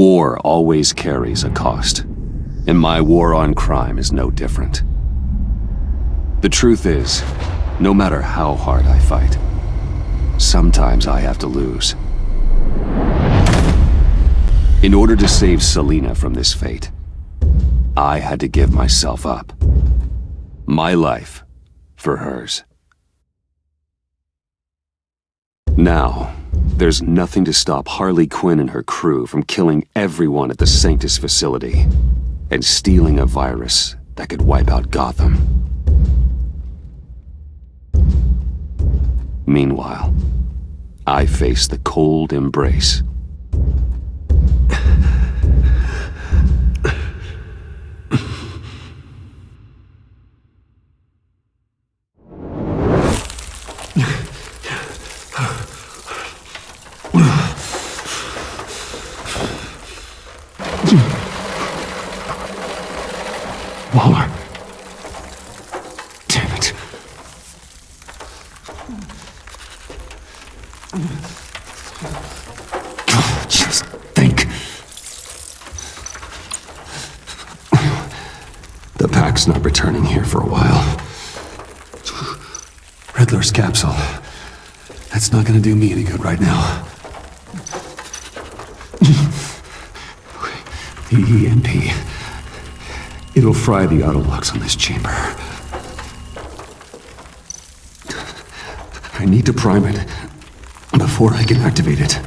War always carries a cost, and my war on crime is no different. The truth is, no matter how hard I fight, sometimes I have to lose. In order to save Selina from this fate, I had to give myself up. My life for hers. Now, there's nothing to stop Harley Quinn and her crew from killing everyone at the Sanctus facility and stealing a virus that could wipe out Gotham. Meanwhile, I face the cold embrace. Waller. Damn it. Just think. The pack's not returning here for a while. Riddler's capsule. That's not gonna do me any good right now. The EMP. It'll fry the auto locks on this chamber. I need to prime it before I can activate it.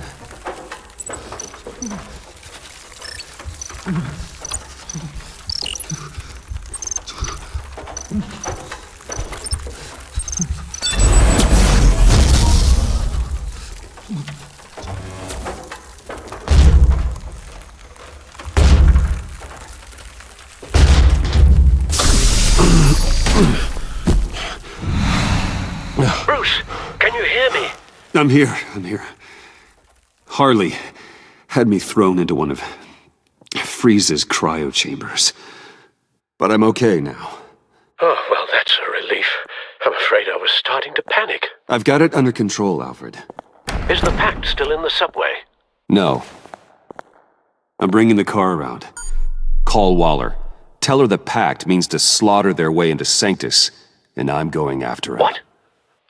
Bruce, can you hear me? I'm here. Harley had me thrown into one of Freeze's cryo chambers. But I'm okay now. Oh, well, that's a relief. I'm afraid I was starting to panic. I've got it under control, Alfred. Is the pact still in the subway? No. I'm bringing the car around. Call Waller. Tell her the pact means to slaughter their way into Sanctus, and I'm going after it. What?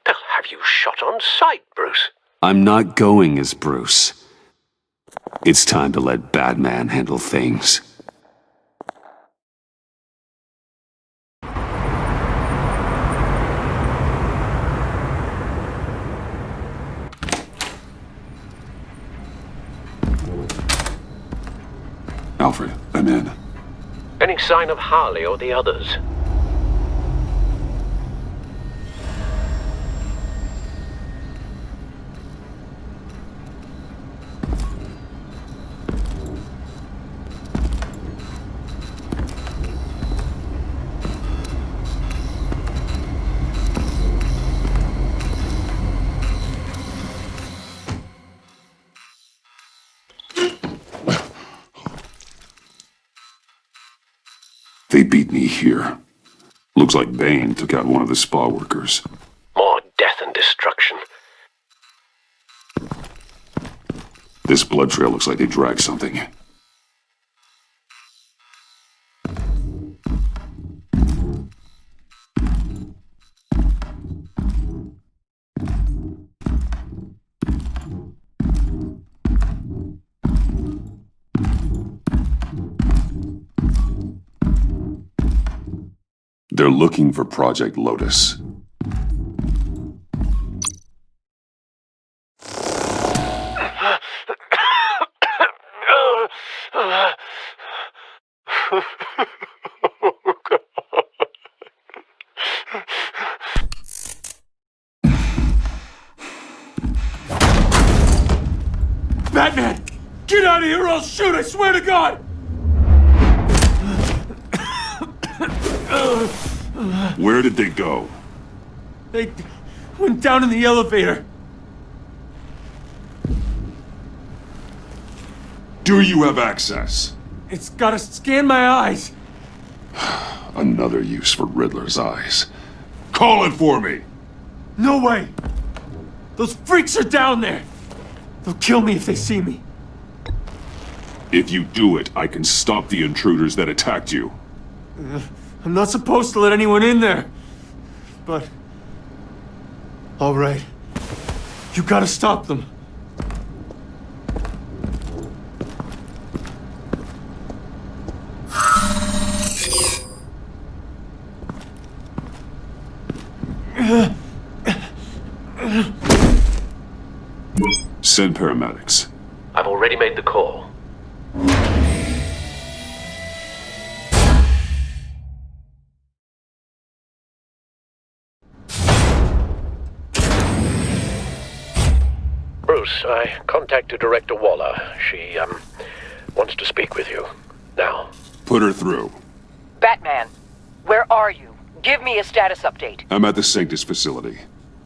They'll have you shot on sight, Bruce. I'm not going as Bruce. It's time to let Batman handle things. Alfred, I'm in. Any sign of Harley or the others? They beat me here. Looks like Bane took out one of the spa workers. More death and destruction. This blood trail looks like they dragged something. They're looking for Project Lotus. Batman! Get out of here or I'll shoot, I swear to God! Where did they go? They went down in the elevator. Do you have access? It's gotta scan my eyes. Another use for Riddler's eyes. Call it for me! No way! Those freaks are down there! They'll kill me if they see me. If you do it, I can stop the intruders that attacked you. I'm not supposed to let anyone in there. But... all right. You gotta stop them. Send paramedics. I've already made the call. Bruce, I contacted Director Waller. She, wants to speak with you. Now. Put her through. Batman, where are you? Give me a status update. I'm at the Sanctus facility.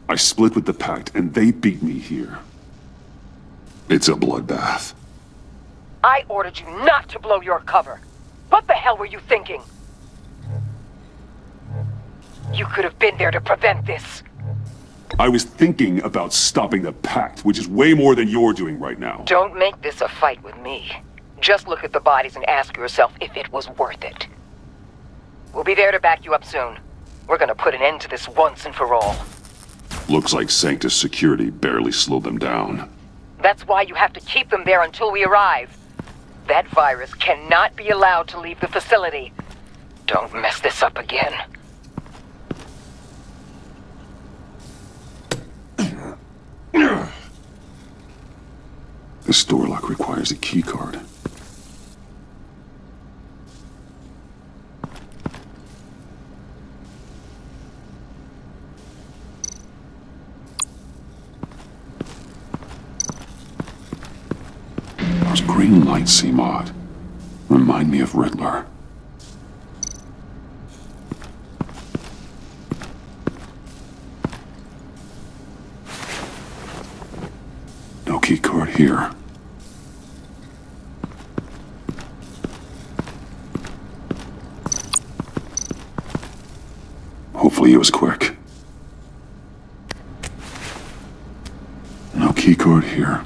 I split with the Pact, and they beat me here. It's a bloodbath. I ordered you not to blow your cover. What the hell were you thinking? You could have been there to prevent this. I was thinking about stopping the Pact, which is way more than you're doing right now. Don't make this a fight with me. Just look at the bodies and ask yourself if it was worth it. We'll be there to back you up soon. We're gonna put an end to this once and for all. Looks like Sanctus security barely slowed them down. That's why you have to keep them there until we arrive. That virus cannot be allowed to leave the facility. Don't mess this up again. This door lock requires a keycard. Those green lights seem odd. Remind me of Riddler. No keycard here. Hopefully it was quick. No keycard here.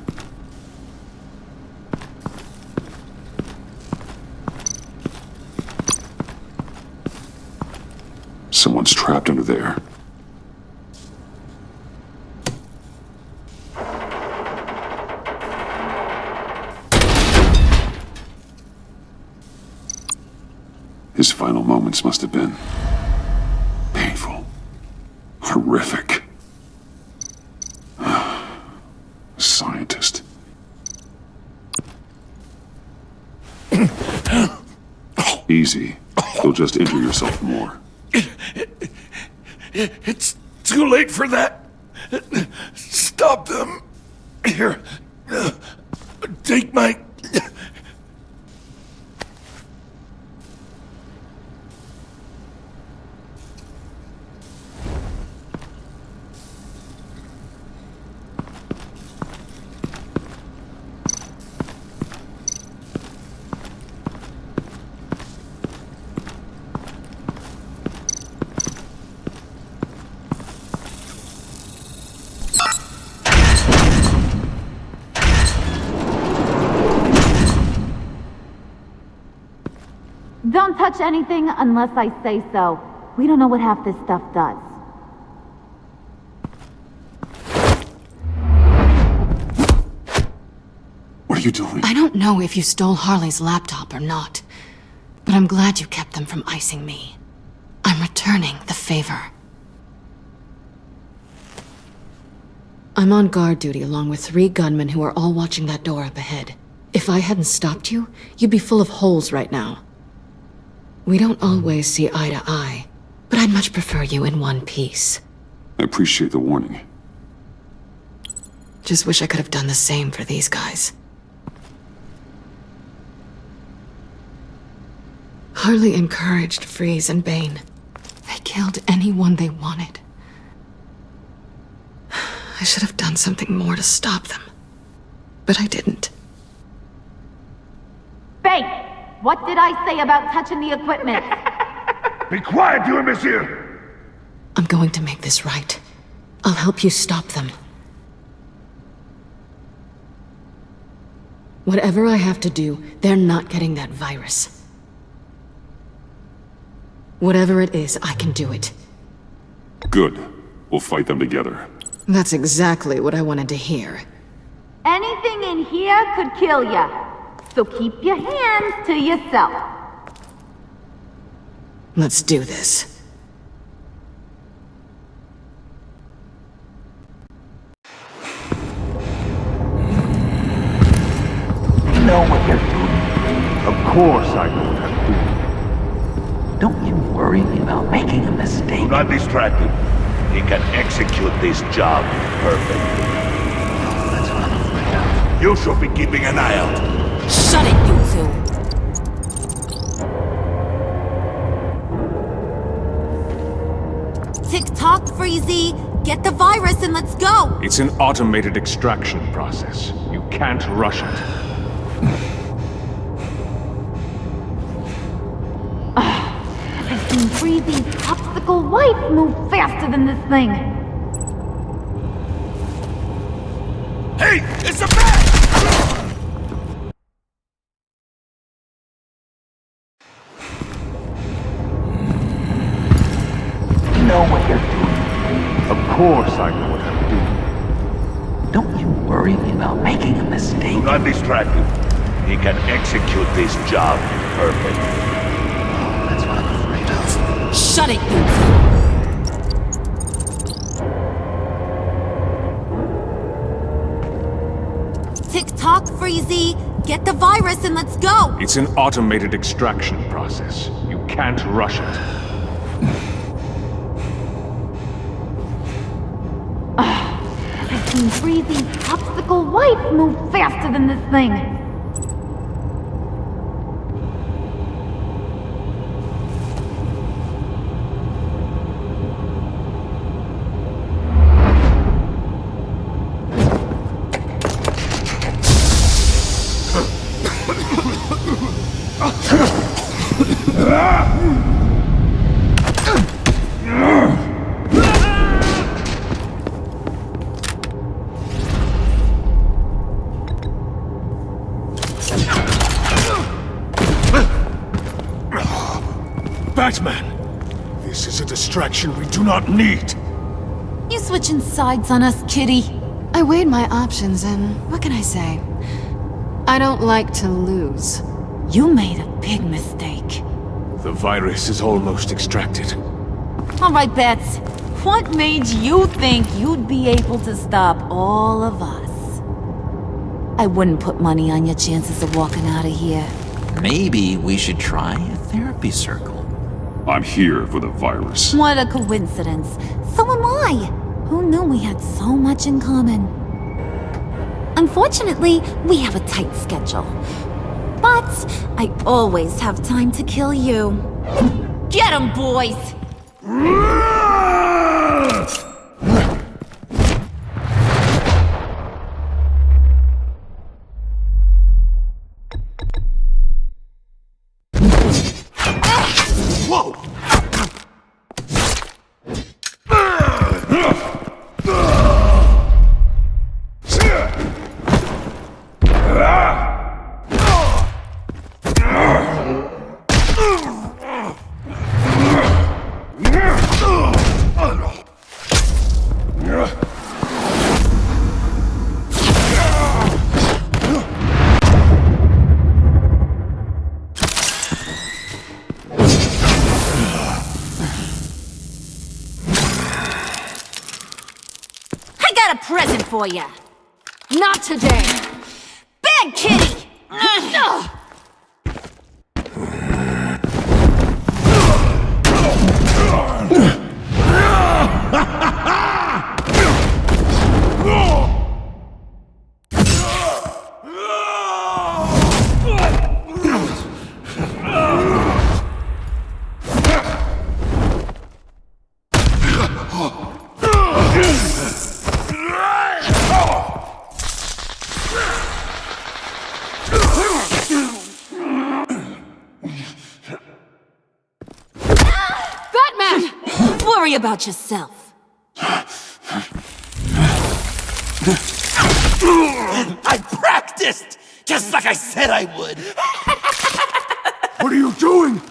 Someone's trapped under there. His final moments must have been painful, horrific. Scientist. Easy. You'll just injure yourself more. It's too late for that. Stop them. Here. Take my... Don't touch anything unless I say so. We don't know what half this stuff does. What are you doing? I don't know if you stole Harley's laptop or not, but I'm glad you kept them from icing me. I'm returning the favor. I'm on guard duty along with 3 gunmen who are all watching that door up ahead. If I hadn't stopped you, you'd be full of holes right now. We don't always see eye to eye, but I'd much prefer you in one piece. I appreciate the warning. Just wish I could have done the same for these guys. Harley encouraged Freeze and Bane. They killed anyone they wanted. I should have done something more to stop them, but I didn't. Bane! What did I say about touching the equipment? Be quiet, you imbecile! I'm going to make this right. I'll help you stop them. Whatever I have to do, they're not getting that virus. Whatever it is, I can do it. Good. We'll fight them together. That's exactly what I wanted to hear. Anything in here could kill ya. So keep your hands to yourself. Let's do this. You know what you're doing. Of course I know what I'm doing. Don't you worry about making a mistake. Do not distract him. He can execute this job perfectly. That's what I'm afraid of. You should be keeping an eye out. Shut it, you two! Tick-tock, Freezy. Get the virus and let's go. It's an automated extraction process. You can't rush it. I've seen Freezy's popsicle wife move faster than this thing. Hey! It's a bat! You know what you're doing. Of course I know what I'm doing. Don't you worry about making a mistake. Do not distract him. He can execute this job perfectly. That's what I'm afraid of. Shut it, you two! Tick-tock, Freezy. Get the virus and let's go. It's an automated extraction process. You can't rush it. I've seen Freezy's popsicle wife move faster than this thing. Batman! This is a distraction we do not need. You switching sides on us, kitty? I weighed my options and what can I say? I don't like to lose. You made a big mistake. The virus is almost extracted. All right, Bets. What made you think you'd be able to stop all of us? I wouldn't put money on your chances of walking out of here. Maybe we should try a therapy circle. I'm here for the virus. What a coincidence. So am I. Who knew we had so much in common? Unfortunately, we have a tight schedule. But I always have time to kill you. Get 'em, boys! Whoa! Got a present for you. Not today. Bad kitty! Worry about yourself. I practiced! Just like I said I would. What are you doing?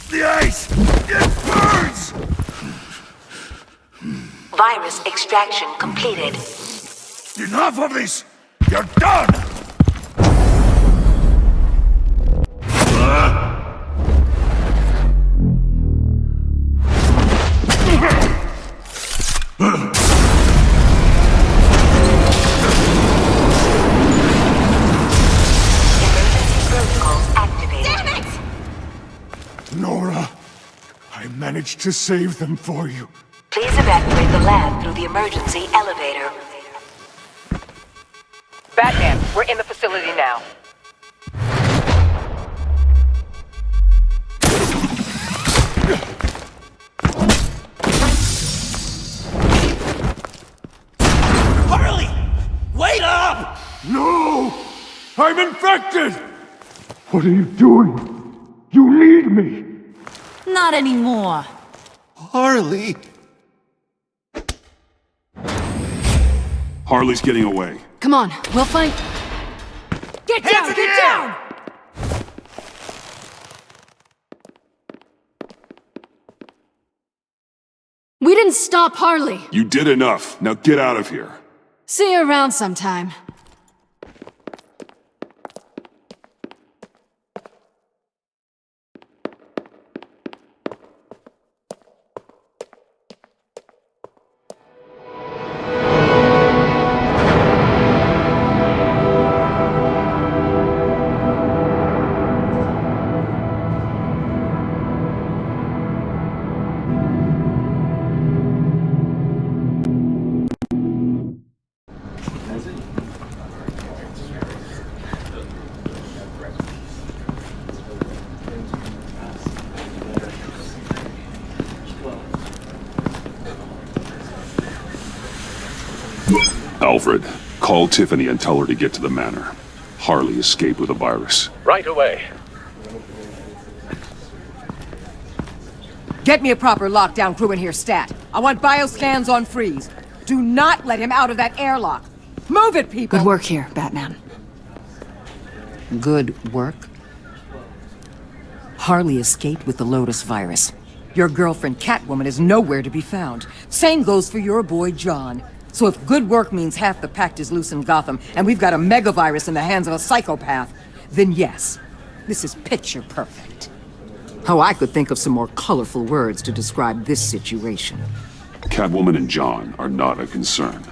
The ice! It burns! Virus extraction completed. Enough of this! You're done! Nora, I managed to save them for you. Please evacuate the lab through the emergency elevator. Batman, we're in the facility now. Harley! Wait up! No! I'm infected! What are you doing? You need me! Not anymore. Harley! Harley's getting away. Come on, we'll find... Get down! Get down! We didn't stop Harley. You did enough. Now get out of here. See you around sometime. Alfred, call Tiffany and tell her to get to the manor. Harley escaped with a virus. Right away. Get me a proper lockdown crew in here, stat. I want bioscans on freeze. Do not let him out of that airlock. Move it, people! Good work here, Batman. Good work? Harley escaped with the Lotus virus. Your girlfriend, Catwoman, is nowhere to be found. Same goes for your boy, John. So if good work means half the pact is loose in Gotham, and we've got a megavirus in the hands of a psychopath, then yes, this is picture perfect. Oh, I could think of some more colorful words to describe this situation. Catwoman and John are not a concern.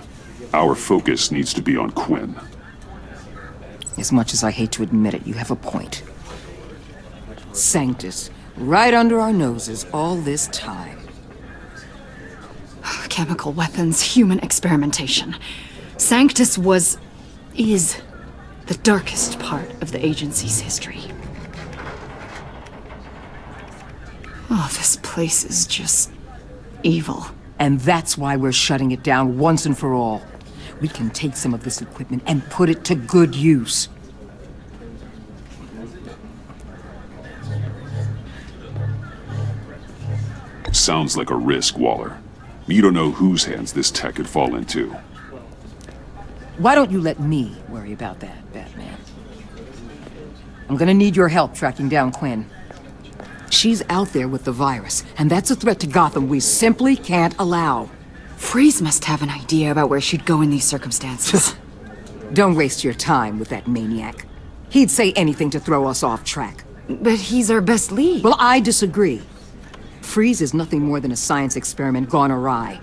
Our focus needs to be on Quinn. As much as I hate to admit it, you have a point. Sanctus, right under our noses all this time. Chemical weapons, human experimentation. Sanctus is the darkest part of the agency's history. Oh, this place is just evil. And that's why we're shutting it down once and for all. We can take some of this equipment and put it to good use. Sounds like a risk, Waller. You don't know whose hands this tech could fall into. Why don't you let me worry about that, Batman? I'm gonna need your help tracking down Quinn. She's out there with the virus, and that's a threat to Gotham we simply can't allow. Freeze must have an idea about where she'd go in these circumstances. Don't waste your time with that maniac. He'd say anything to throw us off track. But he's our best lead. Well, I disagree. Freeze is nothing more than a science experiment gone awry.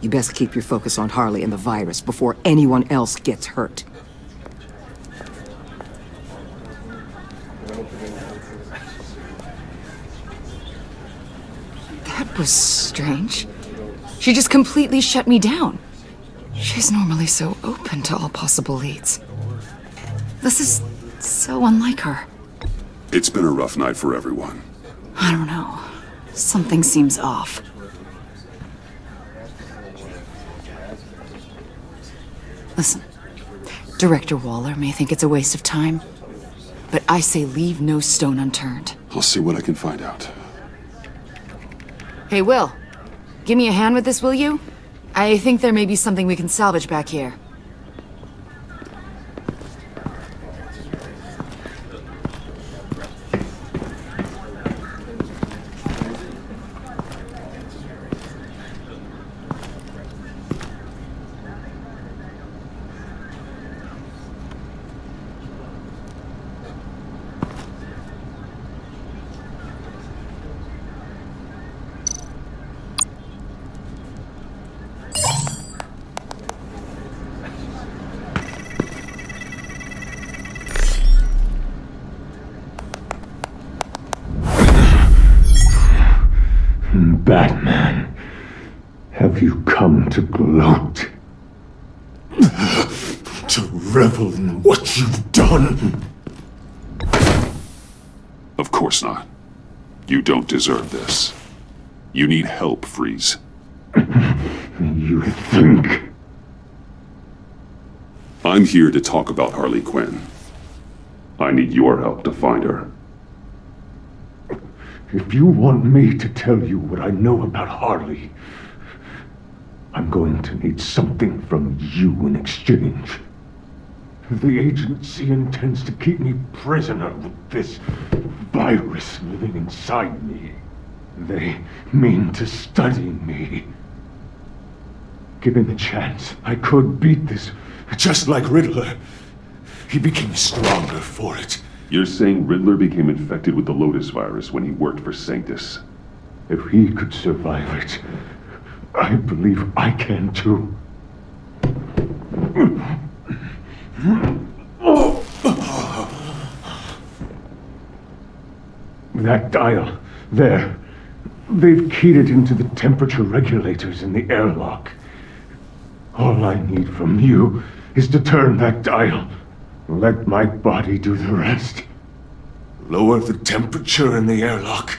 You best keep your focus on Harley and the virus before anyone else gets hurt. That was strange. She just completely shut me down. She's normally so open to all possible leads. This is so unlike her. It's been a rough night for everyone. I don't know. Something seems off. Listen, Director Waller may think it's a waste of time, but I say leave no stone unturned. I'll see what I can find out. Hey, Will. Give me a hand with this, will you? I think there may be something we can salvage back here. Batman, have you come to gloat? To revel in what you've done? Of course not. You don't deserve this. You need help, Freeze. You think? I'm here to talk about Harley Quinn. I need your help to find her. If you want me to tell you what I know about Harley, I'm going to need something from you in exchange. The agency intends to keep me prisoner with this virus living inside me. They mean to study me. Given the chance, I could beat this, just like Riddler. He became stronger for it. You're saying Riddler became infected with the Lotus virus when he worked for Sanctus? If he could survive it, I believe I can too. That dial, there. They've keyed it into the temperature regulators in the airlock. All I need from you is to turn that dial. Let my body do the rest. Lower the temperature in the airlock.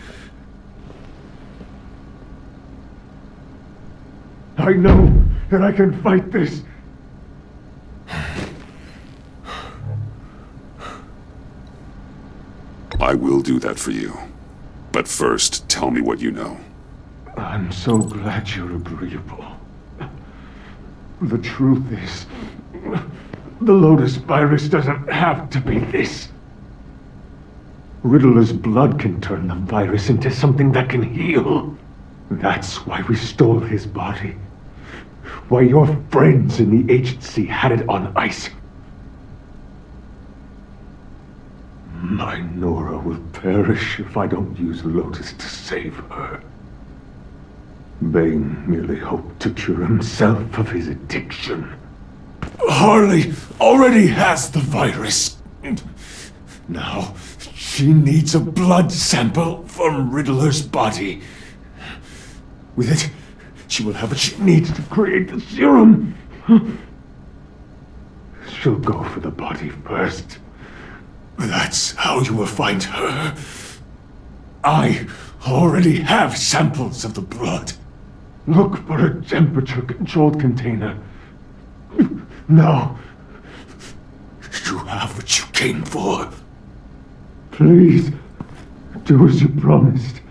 I know that I can fight this. I will do that for you. But first, tell me what you know. I'm so glad you're agreeable. The truth is, the Lotus virus doesn't have to be this. Riddler's blood can turn the virus into something that can heal. That's why we stole his body. Why your friends in the agency had it on ice. My Nora will perish if I don't use Lotus to save her. Bane merely hoped to cure himself of his addiction. Harley already has the virus. Now, she needs a blood sample from Riddler's body. With it, she will have what she needs to create the serum. She'll go for the body first. That's how you will find her. I already have samples of the blood. Look for a temperature-controlled container. Now, you have what you came for. Please, do as you promised.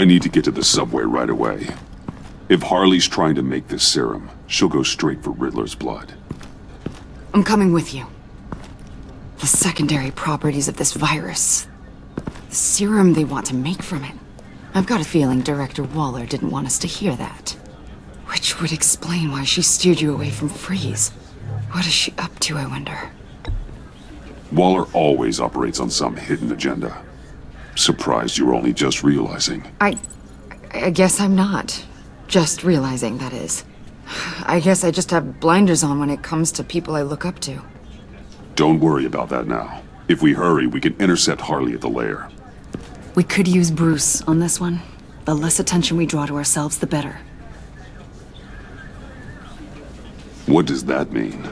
I need to get to the subway right away. If Harley's trying to make this serum, she'll go straight for Riddler's blood. I'm coming with you. The secondary properties of this virus. The serum they want to make from it. I've got a feeling Director Waller didn't want us to hear that. Which would explain why she steered you away from Freeze. What is she up to, I wonder? Waller always operates on some hidden agenda. Surprised you were only just realizing. I guess I'm not. Just realizing, that is. I guess I just have blinders on when it comes to people I look up to. Don't worry about that now. If we hurry, we can intercept Harley at the lair. We could use Bruce on this one. The less attention we draw to ourselves, the better. What does that mean?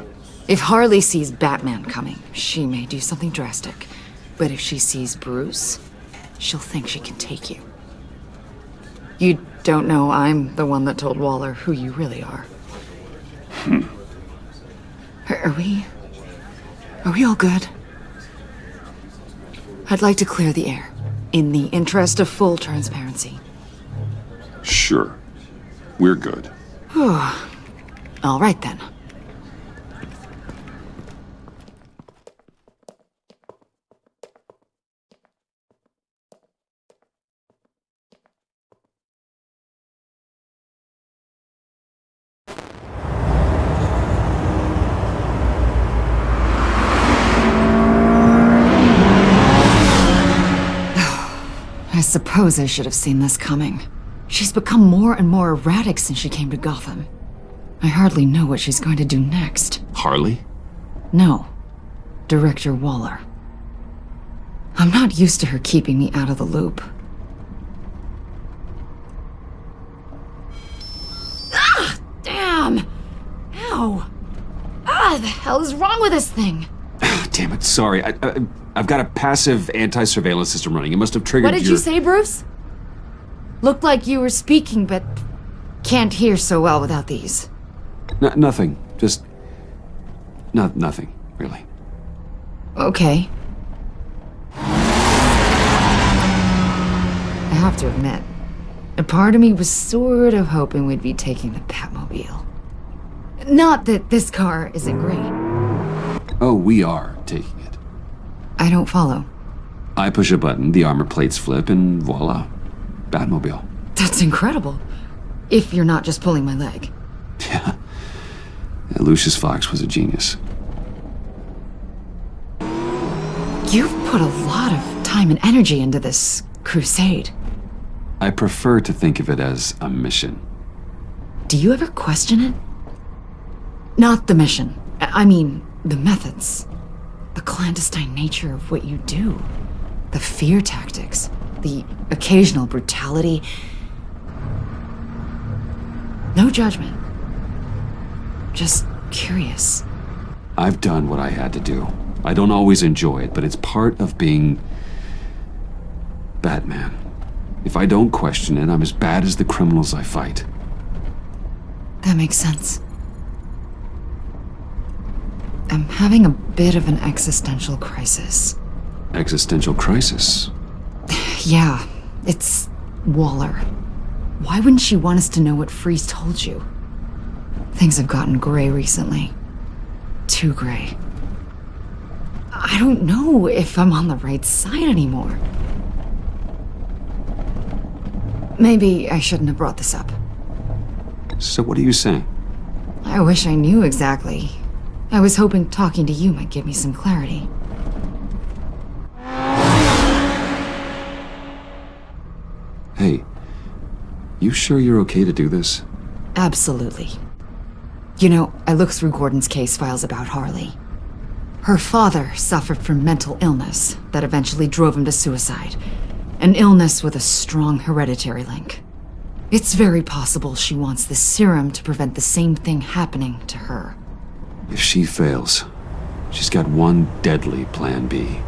If Harley sees Batman coming, she may do something drastic. But if she sees Bruce, she'll think she can take you. You don't know I'm the one that told Waller who you really are. Are we all good? I'd like to clear the air, in the interest of full transparency. Sure. We're good. All right then. I suppose I should have seen this coming. She's become more and more erratic since she came to Gotham. I hardly know what she's going to do next. Harley? No. Director Waller. I'm not used to her keeping me out of the loop. Ah! Damn! Ow! Ah, the hell is wrong with this thing? Damn it, sorry. I've got a passive anti-surveillance system running. It must have triggered What did you say, Bruce? Looked like you were speaking, but can't hear so well without these. Nothing. Just... nothing, really. Okay. I have to admit, a part of me was sort of hoping we'd be taking the Batmobile. Not that this car isn't great. Oh, we are taking it. I don't follow. I push a button, the armor plates flip, and voila. Batmobile. That's incredible. If you're not just pulling my leg. Yeah, Lucius Fox was a genius. You've put a lot of time and energy into this crusade. I prefer to think of it as a mission. Do you ever question it? Not the mission. I mean, the methods. The clandestine nature of what you do. The fear tactics. The occasional brutality. No judgment. Just curious. I've done what I had to do. I don't always enjoy it, but it's part of being Batman. If I don't question it, I'm as bad as the criminals I fight. That makes sense. I'm having a bit of an existential crisis. Existential crisis? Yeah, it's Waller. Why wouldn't she want us to know what Freeze told you? Things have gotten gray recently. Too gray. I don't know if I'm on the right side anymore. Maybe I shouldn't have brought this up. So what are you saying? I wish I knew exactly. I was hoping talking to you might give me some clarity. Hey, you sure you're okay to do this? Absolutely. You know, I looked through Gordon's case files about Harley. Her father suffered from mental illness that eventually drove him to suicide. An illness with a strong hereditary link. It's very possible she wants this serum to prevent the same thing happening to her. If she fails, she's got one deadly plan B.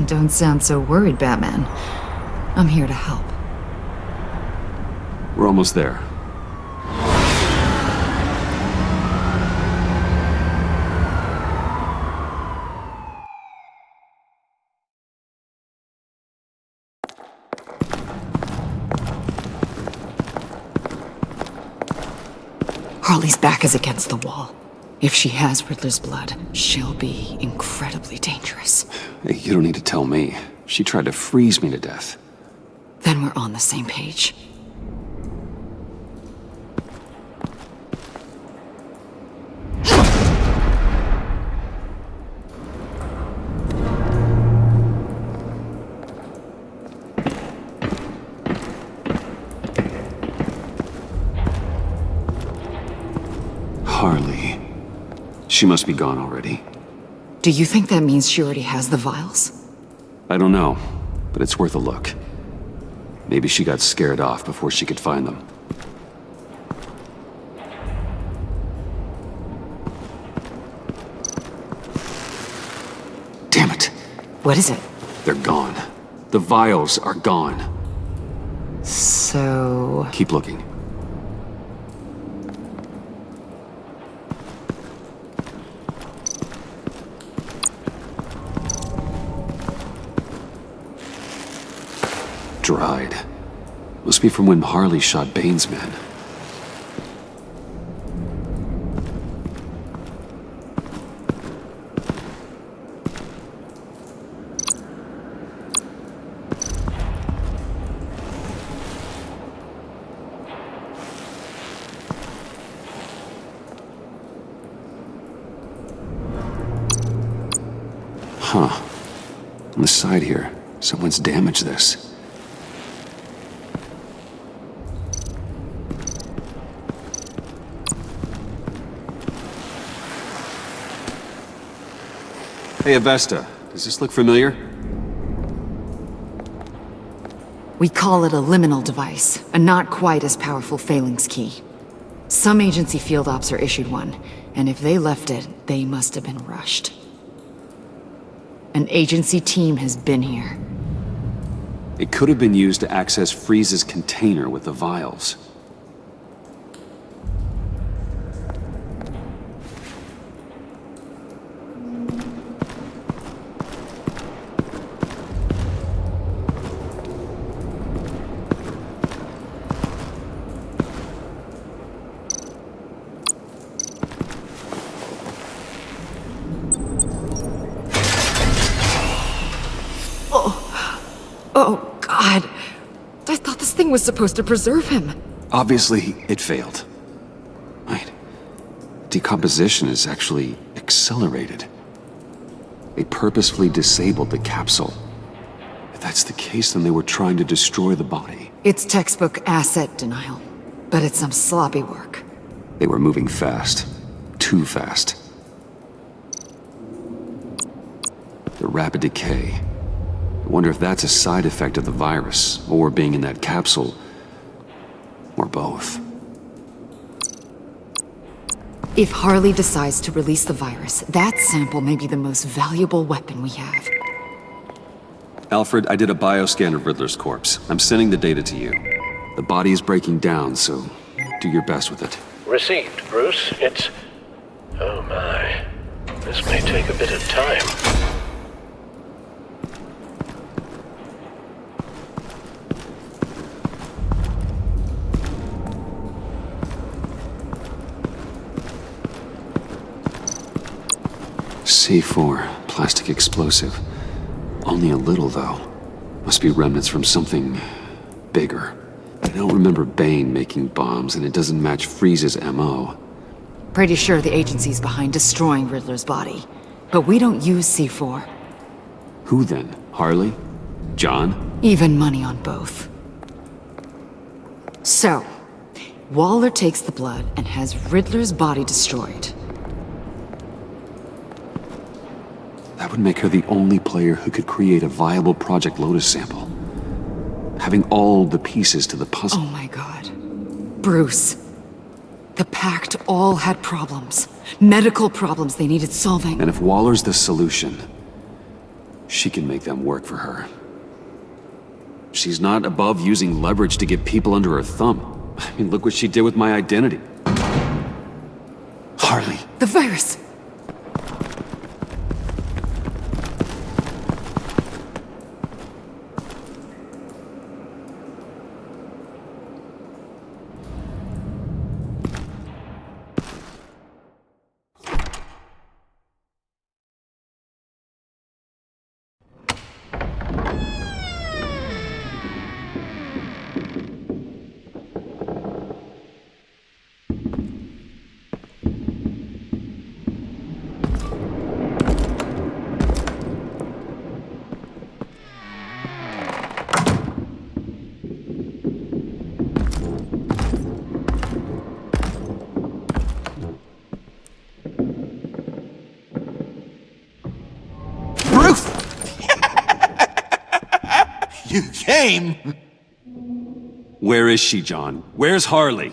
Don't sound so worried, Batman. I'm here to help. We're almost there. Harley's back is against the wall. If she has Riddler's blood, she'll be incredibly dangerous. Hey, you don't need to tell me. She tried to freeze me to death. Then we're on the same page. Harley. She must be gone already. Do you think that means she already has the vials? I don't know, but it's worth a look. Maybe she got scared off before she could find them. Damn it. What is it? They're gone. The vials are gone. So... Keep looking. Dried. Must be from when Harley shot Bane's men. Huh. On the side here, someone's damaged this. Hey, Avesta. Does this look familiar? We call it a liminal device, a not quite as powerful phalanx key. Some agency field ops are issued one, and if they left it, they must have been rushed. An agency team has been here. It could have been used to access Freeze's container with the vials. Oh, God. I thought this thing was supposed to preserve him. Obviously, it failed. Right. Decomposition is actually accelerated. They purposefully disabled the capsule. If that's the case, then they were trying to destroy the body. It's textbook asset denial, but it's some sloppy work. They were moving fast. Too fast. The rapid decay. I wonder if that's a side effect of the virus, or being in that capsule, or both. If Harley decides to release the virus, that sample may be the most valuable weapon we have. Alfred, I did a bioscan of Riddler's corpse. I'm sending the data to you. The body is breaking down, so do your best with it. Received, Bruce. It's... Oh my. This may take a bit of time. C4, plastic explosive. Only a little, though. Must be remnants from something bigger. I don't remember Bane making bombs, and it doesn't match Freeze's MO. Pretty sure the agency's behind destroying Riddler's body. But we don't use C4. Who then? Harley? John? Even money on both. So, Waller takes the blood and has Riddler's body destroyed. That would make her the only player who could create a viable Project Lotus sample. Having all the pieces to the puzzle. Oh my God. Bruce. The Pact all had problems. Medical problems they needed solving. And if Waller's the solution, she can make them work for her. She's not above using leverage to get people under her thumb. I mean, look what she did with my identity. Harley. The virus. name! Where is she, John? Where's Harley?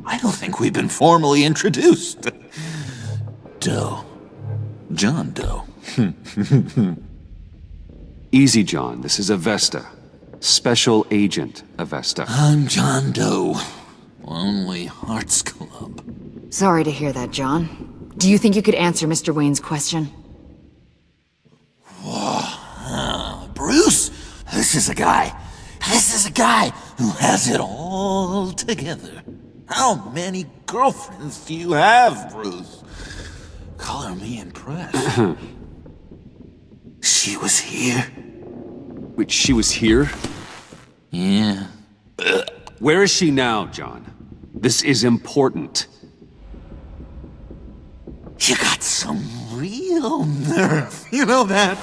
I don't think we've been formally introduced. Doe. John Doe. Easy, John. This is Avesta. Special Agent Avesta. I'm John Doe. Lonely Hearts Club. Sorry to hear that, John. Do you think you could answer Mr. Wayne's question? Bruce, this is a guy who has it all together. How many girlfriends do you have, Bruce? Color me impressed. She was here. Wait, she was here? Yeah. Where is she now, John? This is important. You got some real nerve, you know that?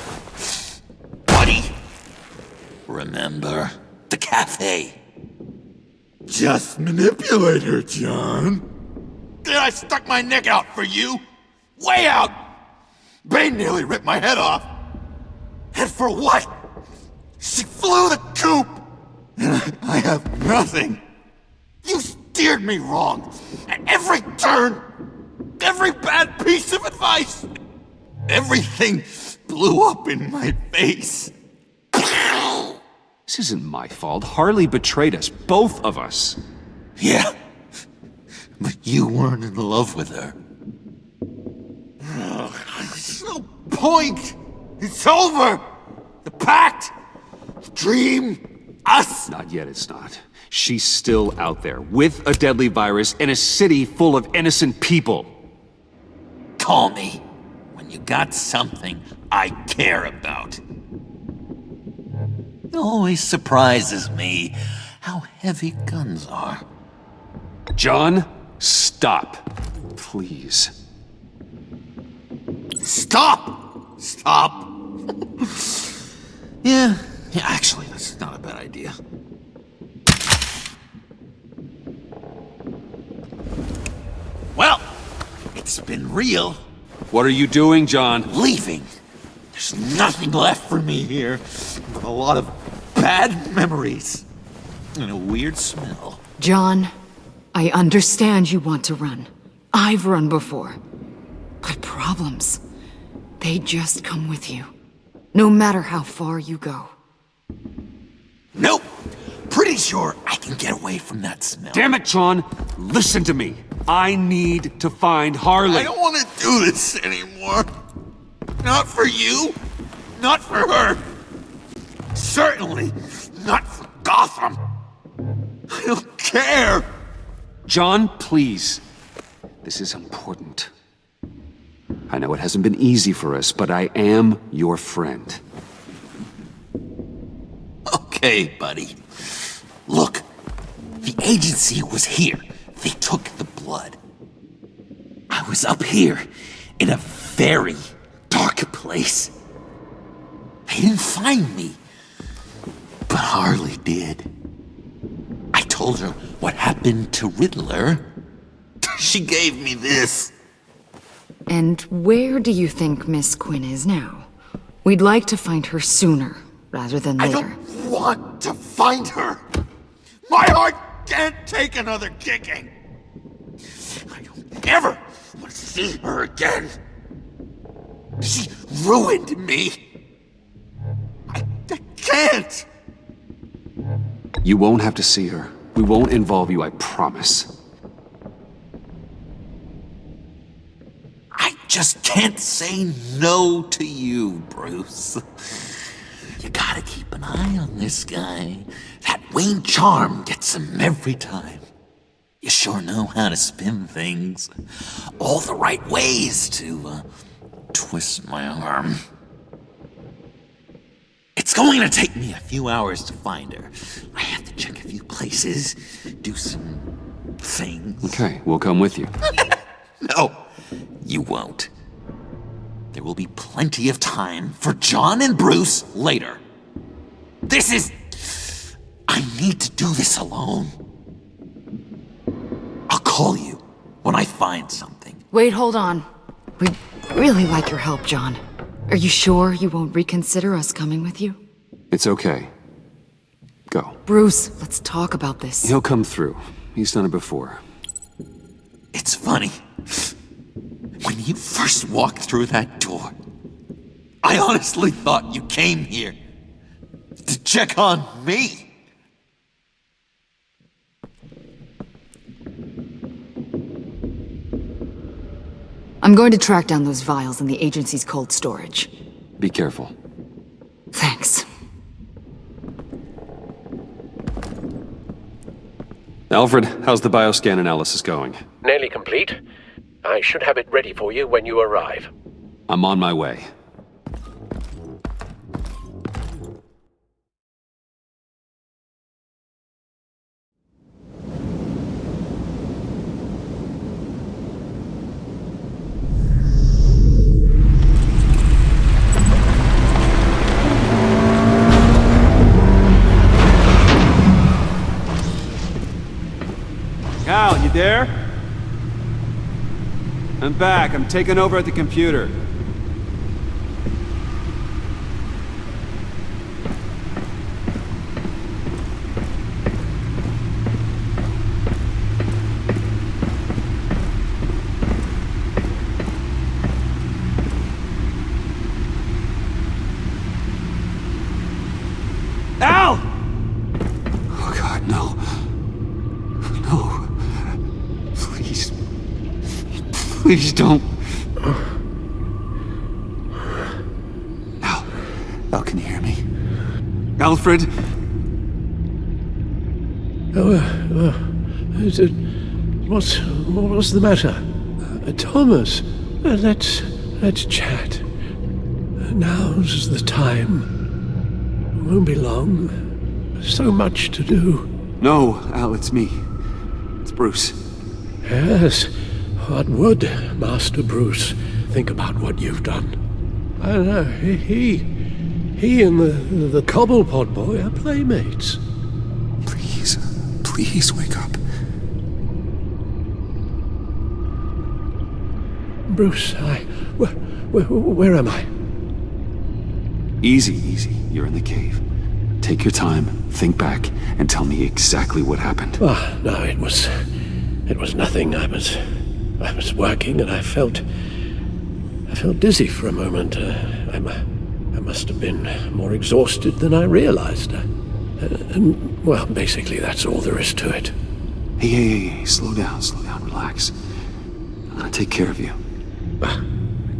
Buddy, remember the cafe? Just manipulate her, John. Then I stuck my neck out for you. Way out! Bane nearly ripped my head off. And for what? She flew the coop! And I have nothing. You steered me wrong. At every turn. Every bad piece of advice. Everything blew up in my face. This isn't my fault. Harley betrayed us, both of us. Yeah. But you weren't in love with her. There's no point. It's over. The pact. The dream. Us. Not yet, it's not. She's still out there, with a deadly virus in a city full of innocent people. Call me when you got something I care about. It always surprises me how heavy guns are. John, stop. Please. Stop! Stop! Yeah, actually, that's not a bad idea. Well, it's been real. What are you doing, John? Leaving. There's nothing left for me here. But a lot of bad memories. And a weird smell. John, I understand you want to run. I've run before. But problems, they just come with you. No matter how far you go. Nope. Pretty sure I can get away from that smell. Damn it, John! Listen to me. I need to find Harley. I don't want to do this anymore. Not for you. Not for her. Certainly not for Gotham. I don't care. John, please. This is important. I know it hasn't been easy for us, but I am your friend. Okay, buddy. Look, the agency was here. They took the blood. I was up here in a very dark place. They didn't find me, but Harley did. I told her what happened to Riddler. She gave me this. And where do you think Miss Quinn is now? We'd like to find her sooner, rather than later. I don't want to find her. My heart can't take another kicking. I don't ever want to see her again. She ruined me. I can't. You won't have to see her. We won't involve you, I promise. I just can't say no to you, Bruce. You gotta keep an eye on this guy. That Wayne charm gets him every time. You sure know how to spin things. All the right ways to, twist my arm. It's going to take me a few hours to find her. I have to check a few places, do some things. Okay, we'll come with you. No, you won't. There will be plenty of time for John and Bruce later. This is... I need to do this alone. I'll call you when I find something. Wait, hold on. We'd really like your help, John. Are you sure you won't reconsider us coming with you? It's okay. Go. Bruce, let's talk about this. He'll come through. He's done it before. It's funny. When you first walked through that door, I honestly thought you came here to check on me. I'm going to track down those vials in the agency's cold storage. Be careful. Thanks. Alfred, how's the bioscan analysis going? Nearly complete. I should have it ready for you when you arrive. I'm on my way. Al, you there? I'm back. I'm taking over at the computer. Al! Oh God, no. No. Please. Please don't. Al, can you hear me? Alfred? What's the matter? Thomas, let's chat. Now's the time. Won't be long. So much to do. No, Al, it's me. It's Bruce. Yes. What would Master Bruce think about what you've done? I don't know. He and the Cobblepot boy are playmates. Please wake up. Bruce, where am I? Easy. You're in the cave. Take your time, think back, and tell me exactly what happened. Oh, no, it was nothing. I was working and I felt dizzy for a moment. I must have been more exhausted than I realized. And, well, basically that's all there is to it. Hey, slow down, relax. I'm gonna take care of you. I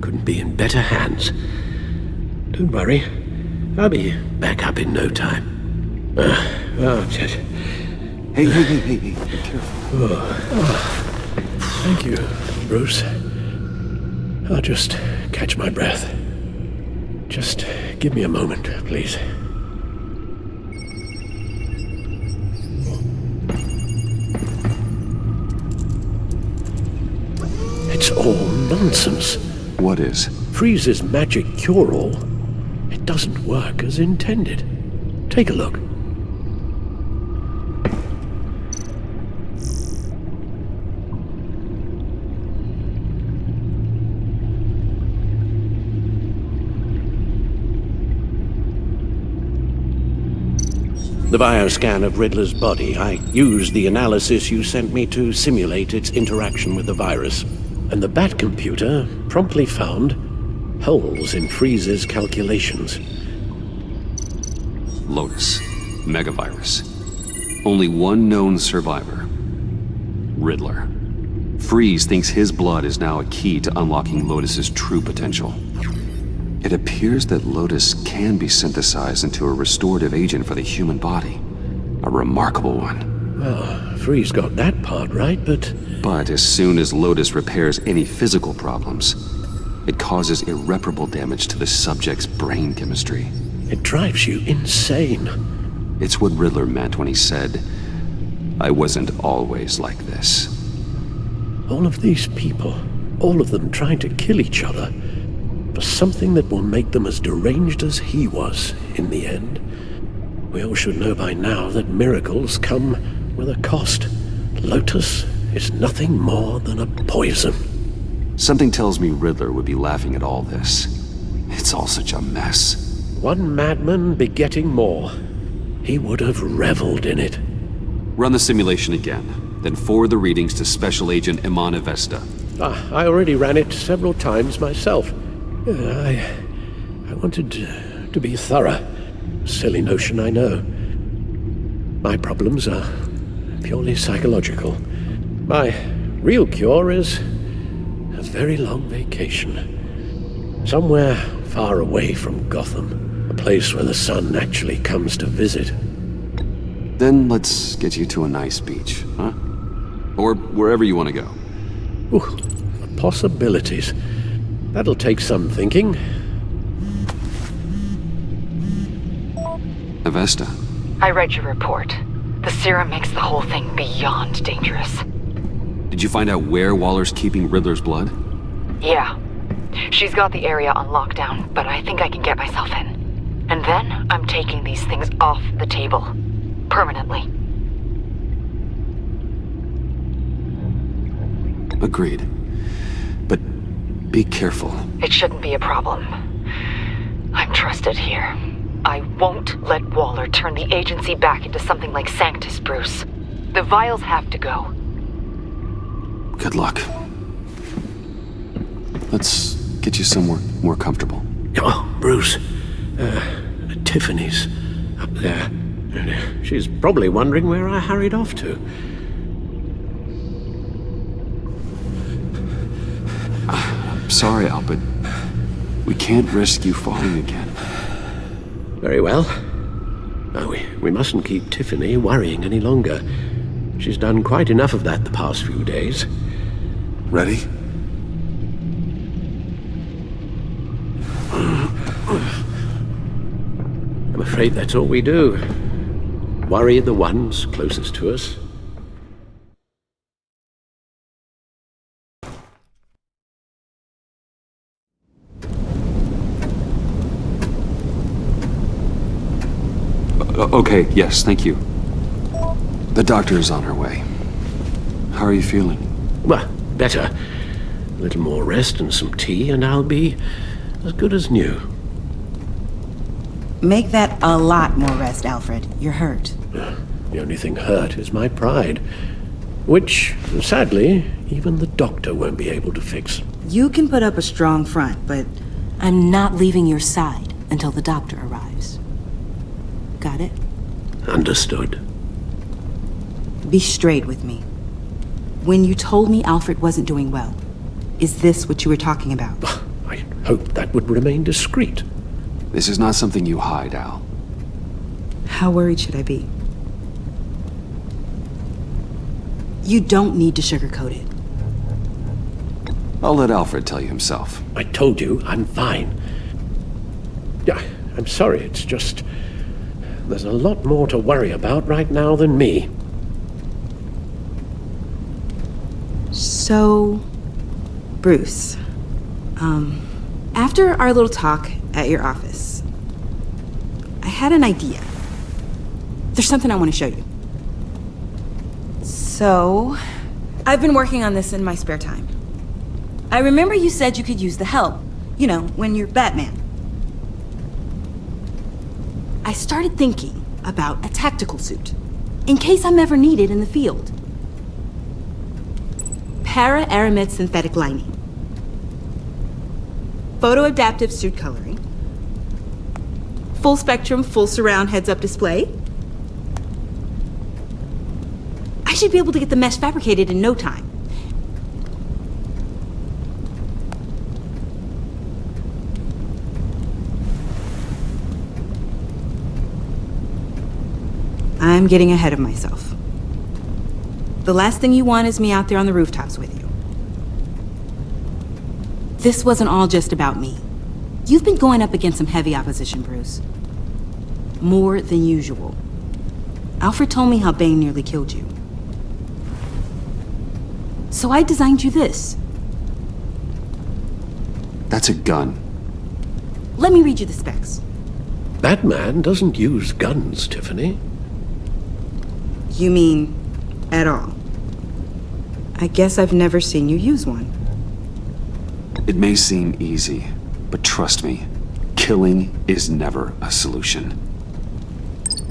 couldn't be in better hands. Don't worry. I'll be back up in no time. Hey, be careful. Thank you, Bruce. I'll just catch my breath. Just give me a moment, please. It's all nonsense. What is? Freeze's magic cure-all. It doesn't work as intended. Take a look. The bioscan of Riddler's body, I used the analysis you sent me to simulate its interaction with the virus. And the Bat computer promptly found holes in Freeze's calculations. Lotus. Megavirus. Only one known survivor. Riddler. Freeze thinks his blood is now a key to unlocking Lotus's true potential. It appears that Lotus can be synthesized into a restorative agent for the human body. A remarkable one. Well, Freeze got that part right, but as soon as Lotus repairs any physical problems, it causes irreparable damage to the subject's brain chemistry. It drives you insane. It's what Riddler meant when he said, "I wasn't always like this." All of these people, all of them trying to kill each other, for something that will make them as deranged as he was in the end. We all should know by now that miracles come with a cost. Lotus is nothing more than a poison. Something tells me Riddler would be laughing at all this. It's all such a mess. One madman begetting more. He would have reveled in it. Run the simulation again, then forward the readings to Special Agent Iman Avesta. I already ran it several times myself. I wanted to be thorough. Silly notion, I know. My problems are purely psychological. My real cure is a very long vacation. Somewhere far away from Gotham. A place where the sun actually comes to visit. Then let's get you to a nice beach, huh? Or wherever you want to go. Ooh, possibilities. That'll take some thinking. Avesta. I read your report. The serum makes the whole thing beyond dangerous. Did you find out where Waller's keeping Riddler's blood? Yeah. She's got the area on lockdown, but I think I can get myself in. And then I'm taking these things off the table. Permanently. Agreed. But be careful. It shouldn't be a problem. I'm trusted here. I won't let Waller turn the agency back into something like Sanctus, Bruce. The vials have to go. Good luck. Let's get you somewhere more comfortable. Oh, Bruce. Tiffany's up there. She's probably wondering where I hurried off to. I'm sorry, Al, but we can't risk you falling again. Very well. No, we mustn't keep Tiffany worrying any longer. She's done quite enough of that the past few days. Ready? I'm afraid that's all we do. Worry the ones closest to us. Okay, yes, thank you. The doctor is on her way. How are you feeling? Well, better. A little more rest and some tea, and I'll be as good as new. Make that a lot more rest, Alfred. You're hurt. The only thing hurt is my pride. Which, sadly, even the doctor won't be able to fix. You can put up a strong front, but I'm not leaving your side until the doctor arrives. Got it? Understood. Be straight with me. When you told me Alfred wasn't doing well, is this what you were talking about? I hoped that would remain discreet. This is not something you hide, Al. How worried should I be? You don't need to sugarcoat it. I'll let Alfred tell you himself. I told you, I'm fine. Yeah, I'm sorry, it's just... there's a lot more to worry about right now than me. So, Bruce, after our little talk at your office, I had an idea. There's something I want to show you. So, I've been working on this in my spare time. I remember you said you could use the help, you know, when you're Batman. I started thinking about a tactical suit, in case I'm ever needed in the field. Para-aramid synthetic lining. Photo-adaptive suit coloring. Full spectrum, full surround heads-up display. I should be able to get the mesh fabricated in no time. I'm getting ahead of myself. The last thing you want is me out there on the rooftops with you. This wasn't all just about me. You've been going up against some heavy opposition, Bruce. More than usual. Alfred told me how Bane nearly killed you. So I designed you this. That's a gun. Let me read you the specs. Batman doesn't use guns, Tiffany. You mean at all? I guess I've never seen you use one. It may seem easy, but trust me, Killing is never a solution.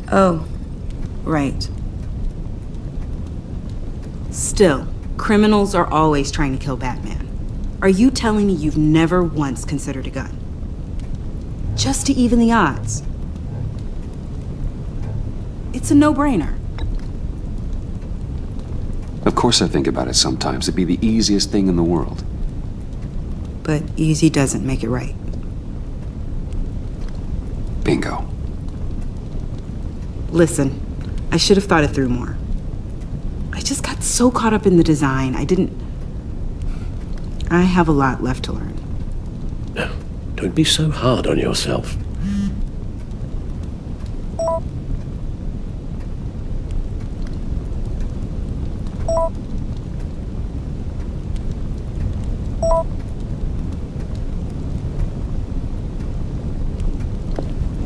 Oh, right. Still, criminals are always trying to kill Batman. Are you telling me you've never once considered a gun? Just to even the odds. It's a no-brainer. Of course I think about it sometimes. It'd be the easiest thing in the world. But easy doesn't make it right. Bingo. Listen, I should have thought it through more. I just got so caught up in the design, I have a lot left to learn. No, don't be so hard on yourself.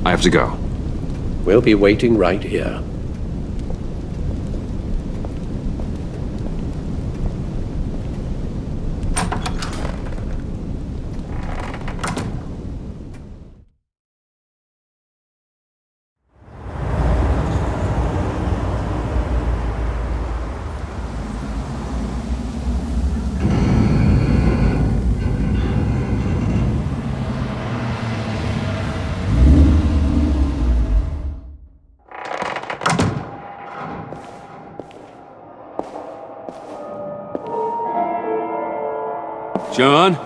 I have to go. We'll be waiting right here. John?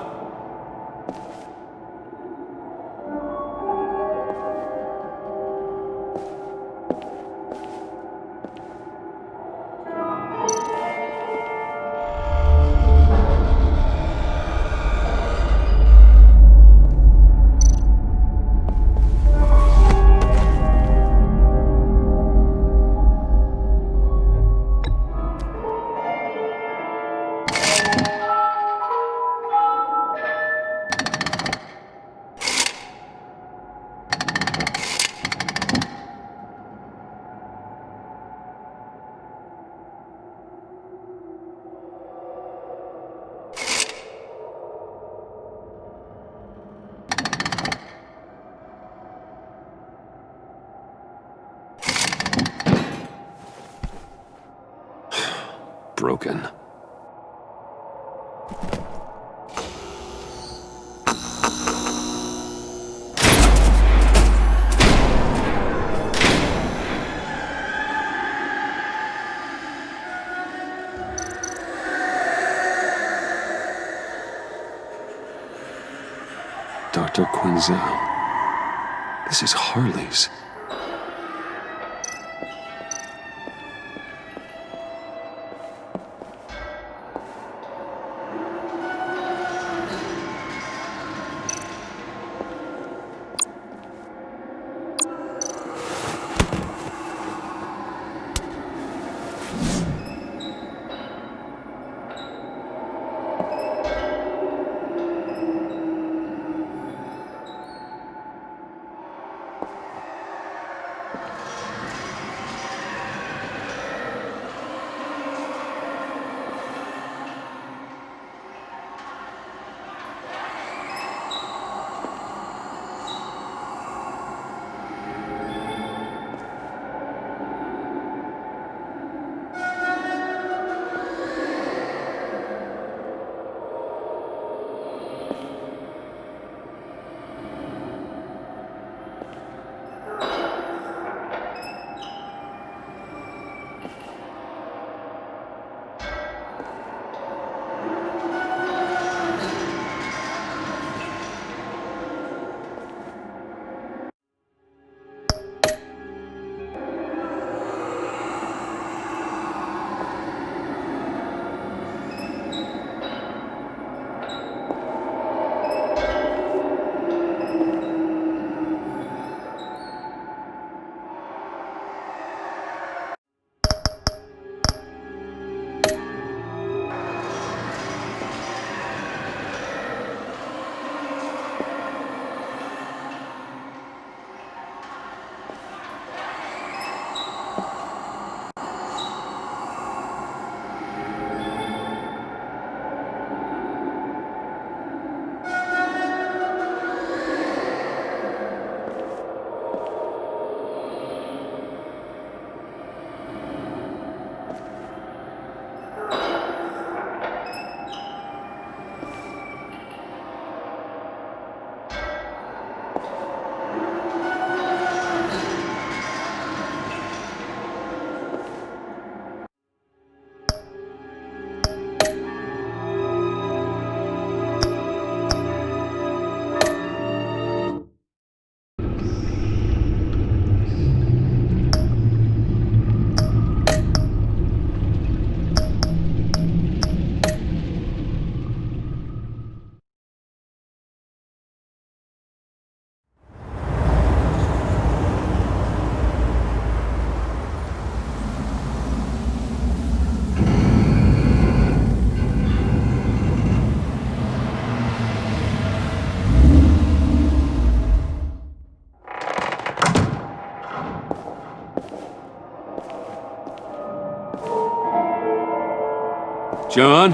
Broken. Dr. Quinzel. This is Harley's. John?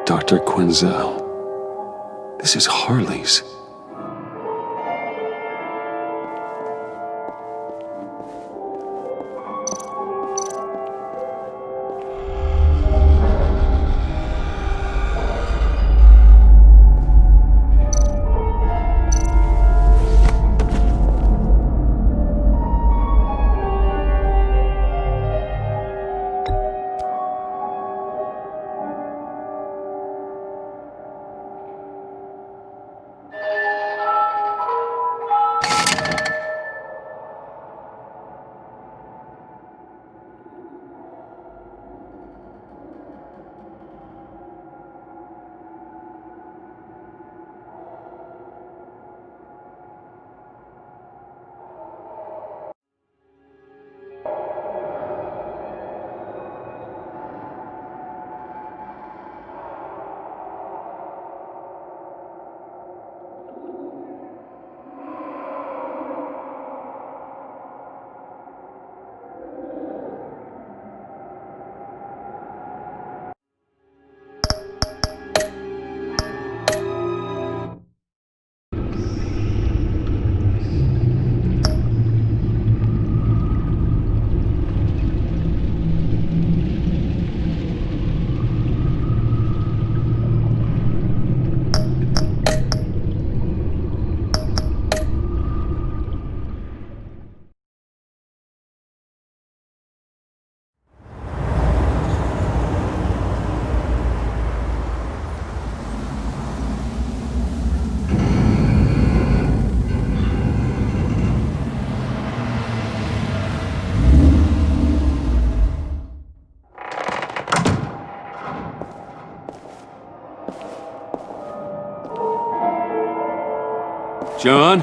Dr. Quinzel. This is Harley's. John?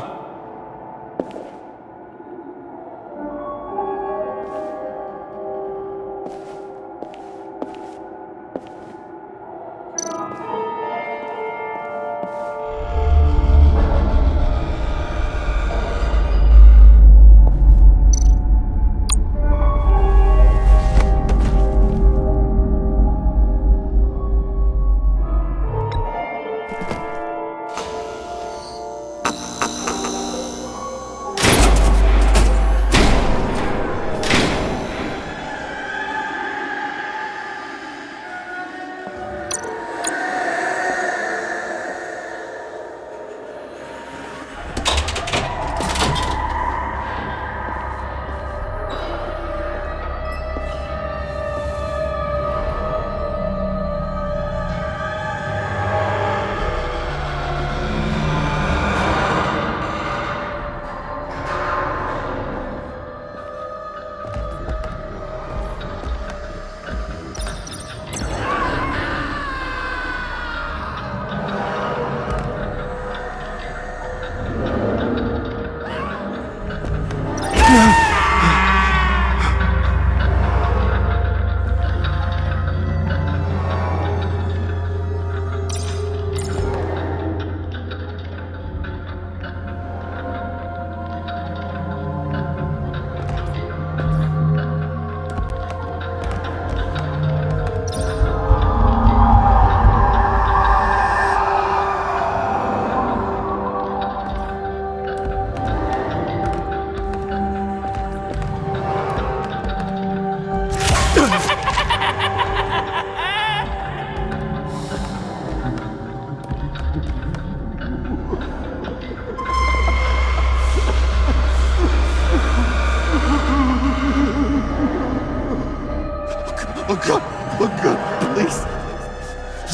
Oh God, please.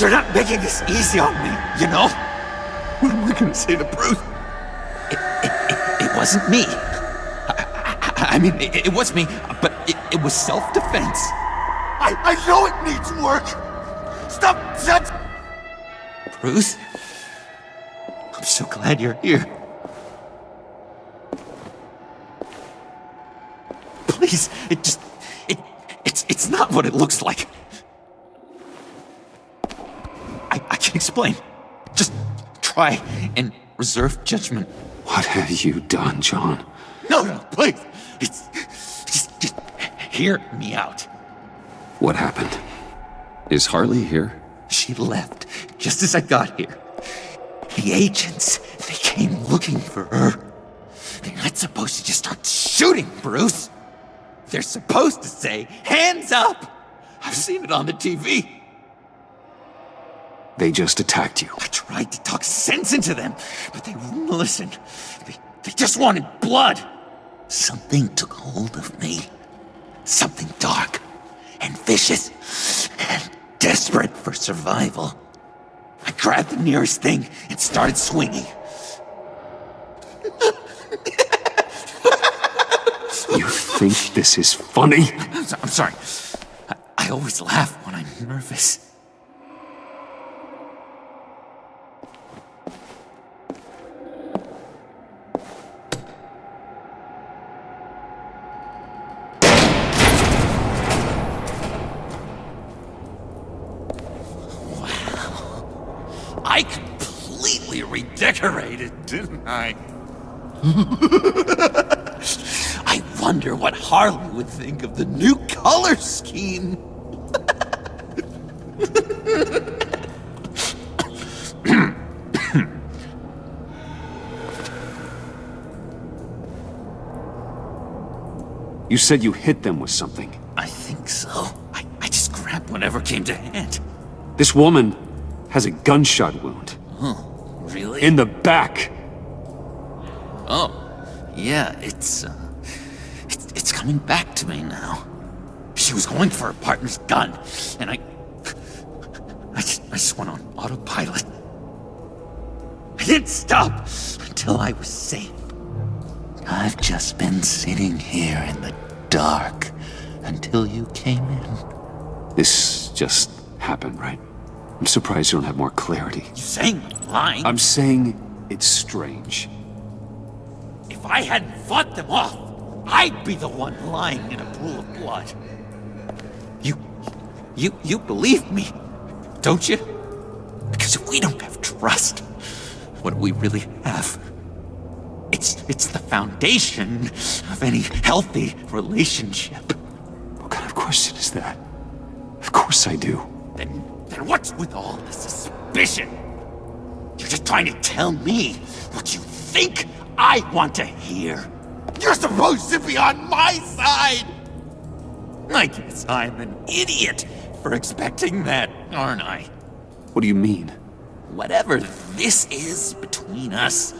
You're not making this easy on me, you know? What am I gonna say to Bruce? It wasn't me. I mean, it was me, but it was self-defense. I know it needs work! Stop! Bruce? I'm so glad you're here. Please, it's not what it looks like. I can explain. Just try and reserve judgment. What have you done, John? No, please. Just hear me out. What happened? Is Harley here? She left just as I got here. The agents, they came looking for her. They're not supposed to just start shooting, Bruce. They're supposed to say, hands up! I've seen it on the TV. They just attacked you. I tried to talk sense into them, but they wouldn't listen. They just wanted blood. Something took hold of me. Something dark and vicious and desperate for survival. I grabbed the nearest thing and started swinging. You think this is funny? I'm sorry. I always laugh when I'm nervous. I completely redecorated, didn't I? I wonder what Harley would think of the new color scheme. You said you hit them with something. I think so. I just grabbed whatever came to hand. This woman has a gunshot wound. Oh, really? In the back. Oh, yeah, it's coming back to me now. She was going for her partner's gun, and I just went on autopilot. I didn't stop until I was safe. I've just been sitting here in the dark until you came in. This just happened, right? I'm surprised you don't have more clarity. You saying I'm lying? I'm saying it's strange. If I hadn't fought them off, I'd be the one lying in a pool of blood. You believe me, don't you? Because if we don't have trust, what do we really have? It's the foundation of any healthy relationship. What kind of question is that? Of course I do. Then what's with all the suspicion? You're just trying to tell me what you think I want to hear. You're supposed to be on my side! I guess I'm an idiot for expecting that, aren't I? What do you mean? Whatever this is between us,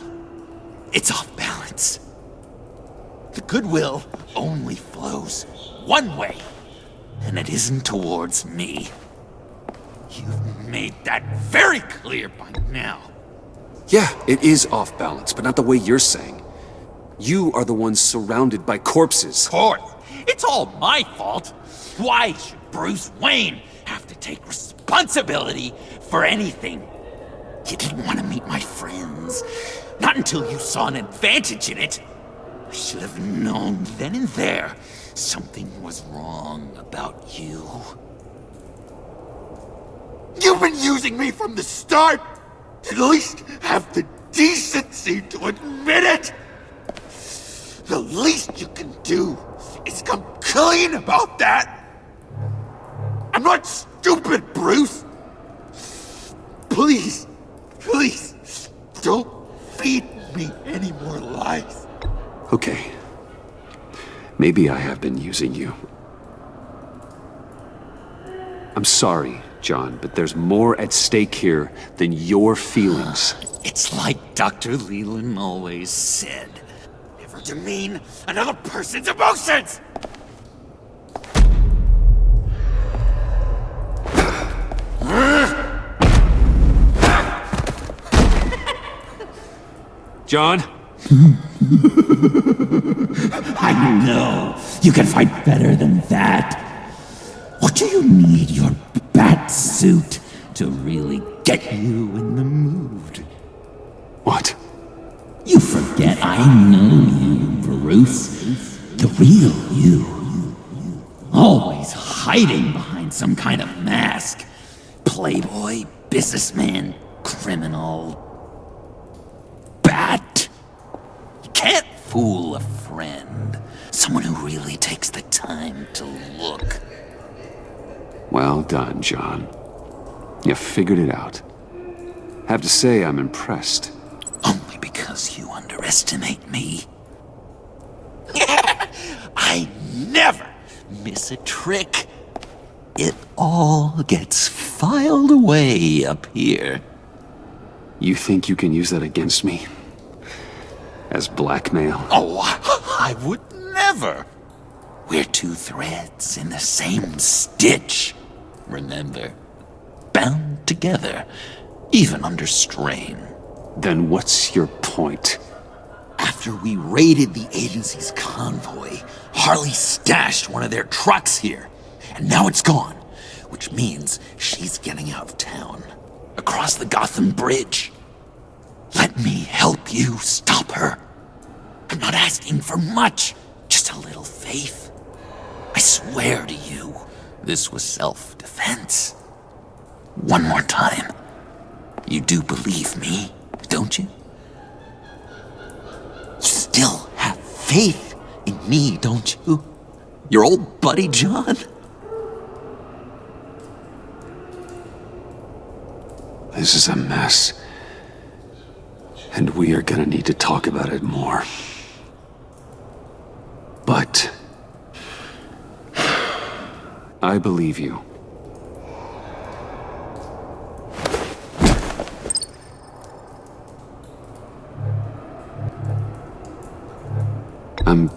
it's off balance. The goodwill only flows one way, and it isn't towards me. You've made that very clear by now. Yeah, it is off balance, but not the way you're saying. You are the ones surrounded by corpses. Of course. It's all my fault. Why should Bruce Wayne have to take responsibility for anything? You didn't want to meet my friends. Not until you saw an advantage in it. I should have known then and there something was wrong about you. You've been using me from the start! At least have the decency to admit it! The least you can do is come clean about that! I'm not stupid, Bruce! Please, don't feed me any more lies. Okay. Maybe I have been using you. I'm sorry, John, but there's more at stake here than your feelings. It's like Dr. Leland always said. Never demean another person's emotions! John? I know. You can fight better than that. What do you need your bat suit to really get you in the mood? What? You forget I know you, Bruce. the real you. Always hiding behind some kind of mask. Playboy, businessman, criminal. Bat. You can't fool a friend. Someone who really takes the time to look. Well done, John. You figured it out. Have to say, I'm impressed. Only because you underestimate me. I never miss a trick. It all gets filed away up here. You think you can use that against me? As blackmail? Oh, I would never. We're two threads in the same stitch. Remember, bound together, even under strain. Then what's your point? After we raided the agency's convoy, Harley stashed one of their trucks here. And now it's gone, which means she's getting out of town. Across the Gotham Bridge. Let me help you stop her. I'm not asking for much, just a little faith. I swear to you, this was self-defense. One more time. You do believe me, don't you? You still have faith in me, don't you? Your old buddy, John? This is a mess. And we are gonna need to talk about it more. But I believe you. I'm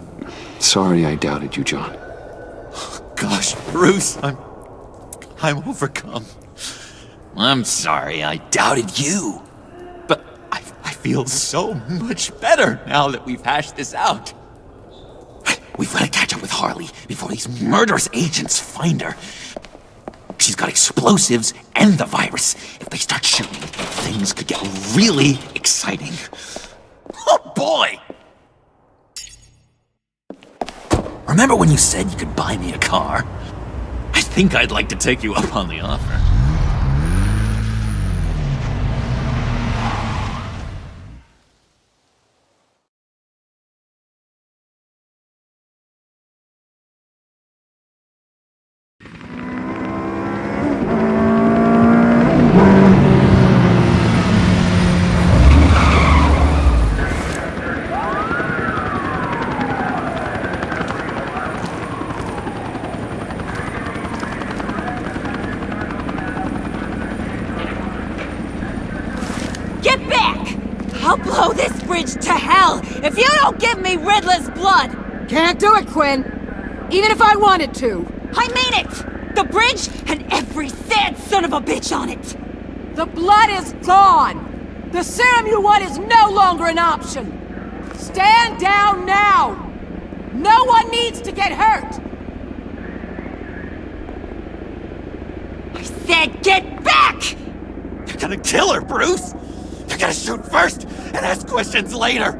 sorry I doubted you, John. Gosh, Bruce, I'm overcome. I'm sorry I doubted you. But I feel so much better now that we've hashed this out. We've got to catch up with Harley before these murderous agents find her. She's got explosives and the virus. If they start shooting, things could get really exciting. Oh boy! Remember when you said you could buy me a car? I think I'd like to take you up on the offer. Get back! I'll blow this bridge to hell if you don't give me Riddler's blood! Can't do it, Quinn. Even if I wanted to. I mean it! The bridge and every sad son of a bitch on it! The blood is gone! The serum you want is no longer an option! Stand down now! No one needs to get hurt! I said get back! You're gonna kill her, Bruce! You're gonna shoot first and ask questions later!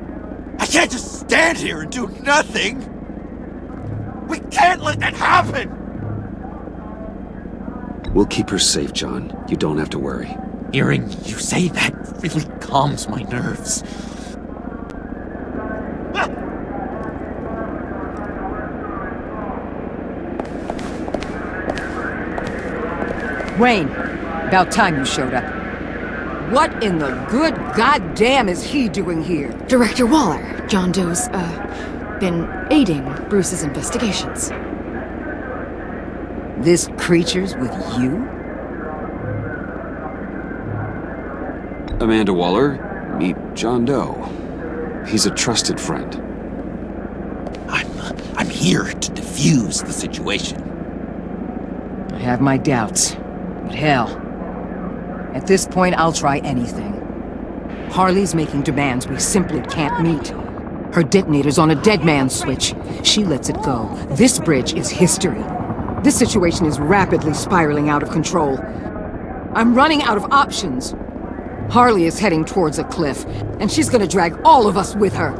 I can't just stand here and do nothing! We can't let that happen! We'll keep her safe, John. You don't have to worry. Hearing you say that really calms my nerves. Wayne, about time you showed up. What in the good goddamn is he doing here? Director Waller, John Doe's, been aiding Bruce's investigations. This creature's with you? Amanda Waller, meet John Doe. He's a trusted friend. I'm here to defuse the situation. I have my doubts, but hell. At this point, I'll try anything. Harley's making demands we simply can't meet. Her detonator's on a dead man's switch. She lets it go. This bridge is history. This situation is rapidly spiraling out of control. I'm running out of options. Harley is heading towards a cliff, and she's gonna drag all of us with her.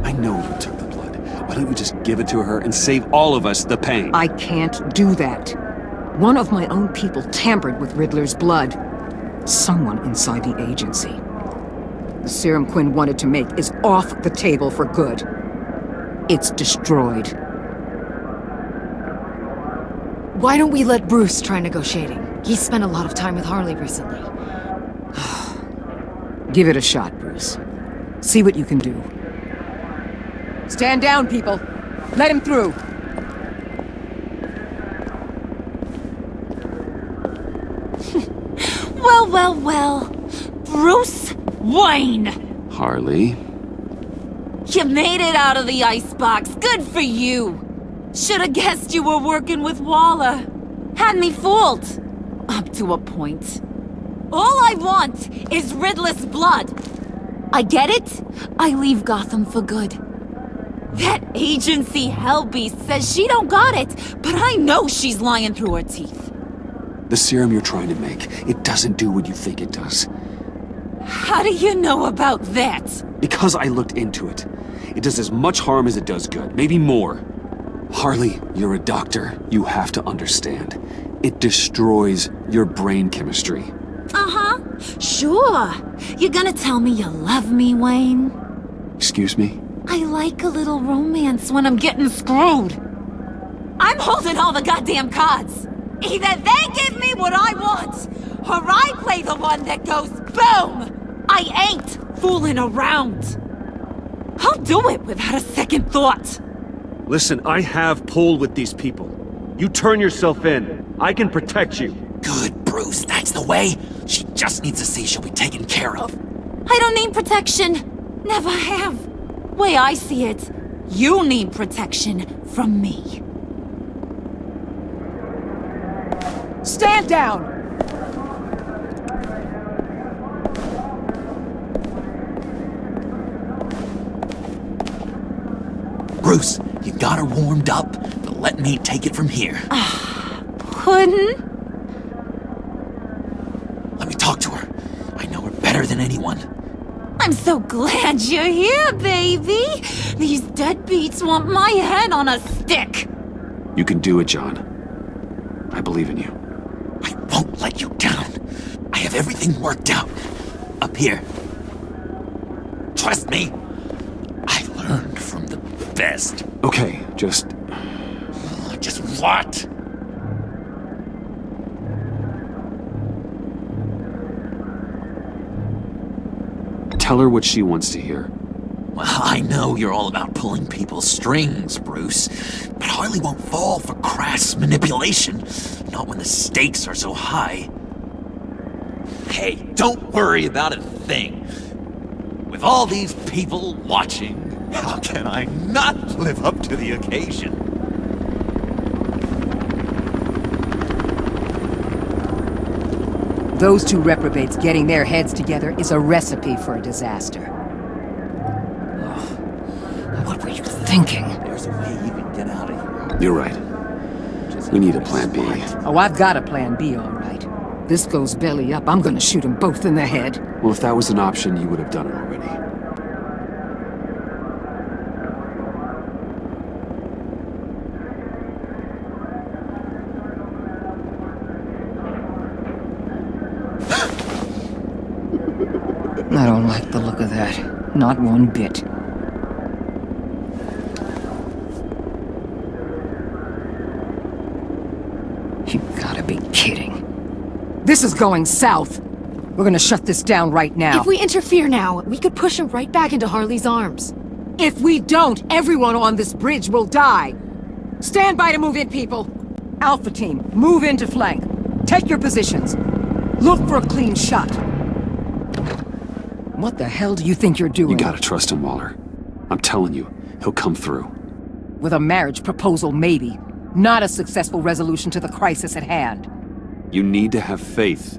I know you took the blood. Why don't you just give it to her and save all of us the pain? I can't do that. One of my own people tampered with Riddler's blood. Someone inside the agency. The serum Quinn wanted to make is off the table for good. It's destroyed. Why don't we let Bruce try negotiating? He's spent a lot of time with Harley recently. Give it a shot, Bruce. See what you can do. Stand down, people. Let him through. Well. Bruce Wayne! Harley? You made it out of the icebox. Good for you. Should've guessed you were working with Waller. Had me fooled. Up to a point. All I want is Riddler's blood. I get it. I leave Gotham for good. That agency hellbeast says she don't got it, but I know she's lying through her teeth. The serum you're trying to make, it doesn't do what you think it does. How do you know about that? Because I looked into it. It does as much harm as it does good, maybe more. Harley, you're a doctor. You have to understand. It destroys your brain chemistry. Uh-huh. Sure. You're gonna tell me you love me, Wayne? Excuse me? I like a little romance when I'm getting screwed. I'm holding all the goddamn cards. Either they give me what I want, or I play the one that goes boom! I ain't fooling around. I'll do it without a second thought. Listen, I have pull with these people. You turn yourself in. I can protect you. Good, Bruce. That's the way. She just needs to see she'll be taken care of. I don't need protection. Never have. Way I see it, you need protection from me. Stand down! Bruce, you got her warmed up, but let me take it from here. Puddin'? Let me talk to her. I know her better than anyone. I'm so glad you're here, baby. These deadbeats want my head on a stick. You can do it, John. I believe in you. I won't let you down. I have everything worked out. Up here. Trust me. I learned from the best. Okay, just what? tell her what she wants to hear. Well, I know you're all about pulling people's strings, Bruce, but Harley won't fall for crass manipulation, not when the stakes are so high. Hey, don't worry about a thing. With all these people watching, how can I not live up to the occasion? Those two reprobates getting their heads together is a recipe for a disaster. Oh, what were you thinking? There's a way you can get out of here. You're right. We need a plan B. Oh, I've got a plan B, all right. This goes belly up, I'm gonna shoot them both in the head. Well, if that was an option, you would have done it already. I don't like the look of that. Not one bit. You gotta be kidding. This is going south. We're gonna shut this down right now. If we interfere now, we could push him right back into Harley's arms. If we don't, everyone on this bridge will die. Stand by to move in, people. Alpha team, move in to flank. Take your positions. Look for a clean shot. What the hell do you think you're doing? You gotta trust him, Waller. I'm telling you, he'll come through. With a marriage proposal, maybe. Not a successful resolution to the crisis at hand. You need to have faith.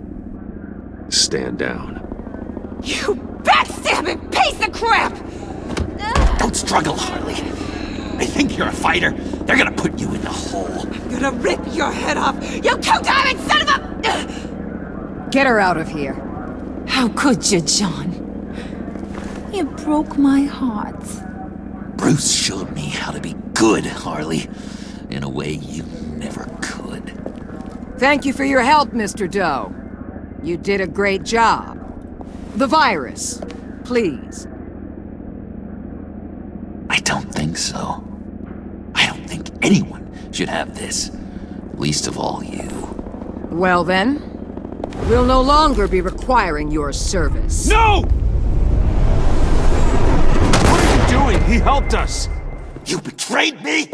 Stand down. You backstabbing piece of crap! Don't struggle, Harley. They think you're a fighter. They're gonna put you in the hole. I'm gonna rip your head off, you two-timing son of a... Get her out of here. How could you, John? You broke my heart. Bruce showed me how to be good, Harley, in a way you never could. Thank you for your help, Mr. Doe. You did a great job. The virus, please. I don't think so. I don't think anyone should have this. Least of all you. Well then, we'll no longer be requiring your service. No! What are you doing? He helped us! You betrayed me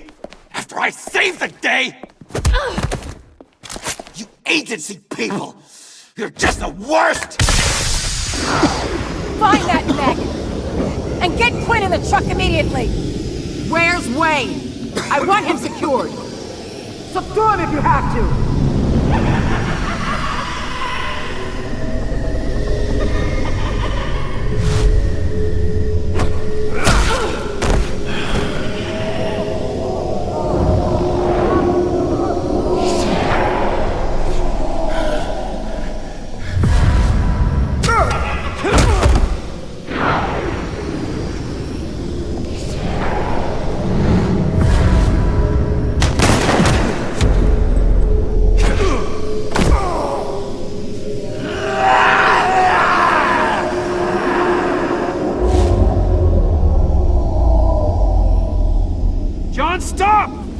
after I saved the day! You agency people! You're just the worst! Find that maggot! And get Quinn in the truck immediately! Where's Wayne? I want him secured! Subdue him if you have to!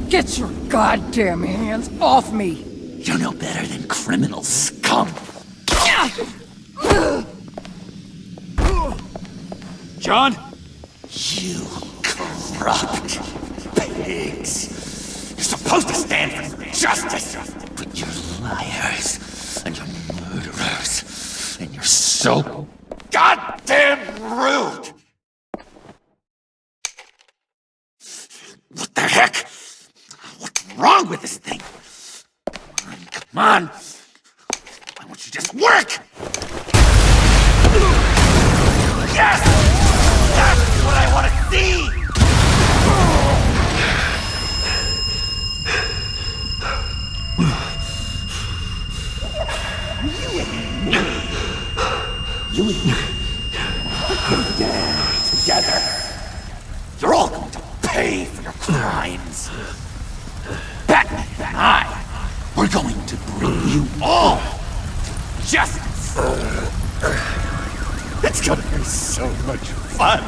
Get your goddamn hands off me! You're no better than criminal scum. John? You corrupt pigs. You're supposed to stand for justice, but you're liars, and you're murderers, and you're so goddamn rude! What the heck? What's wrong with this thing? Come on! Why won't you just work? Yes! That's what I want to see! You and me. Yeah, together. You're all going to pay for your crimes. Batman and I, we're going to bring you all to justice. It's gonna be so much fun.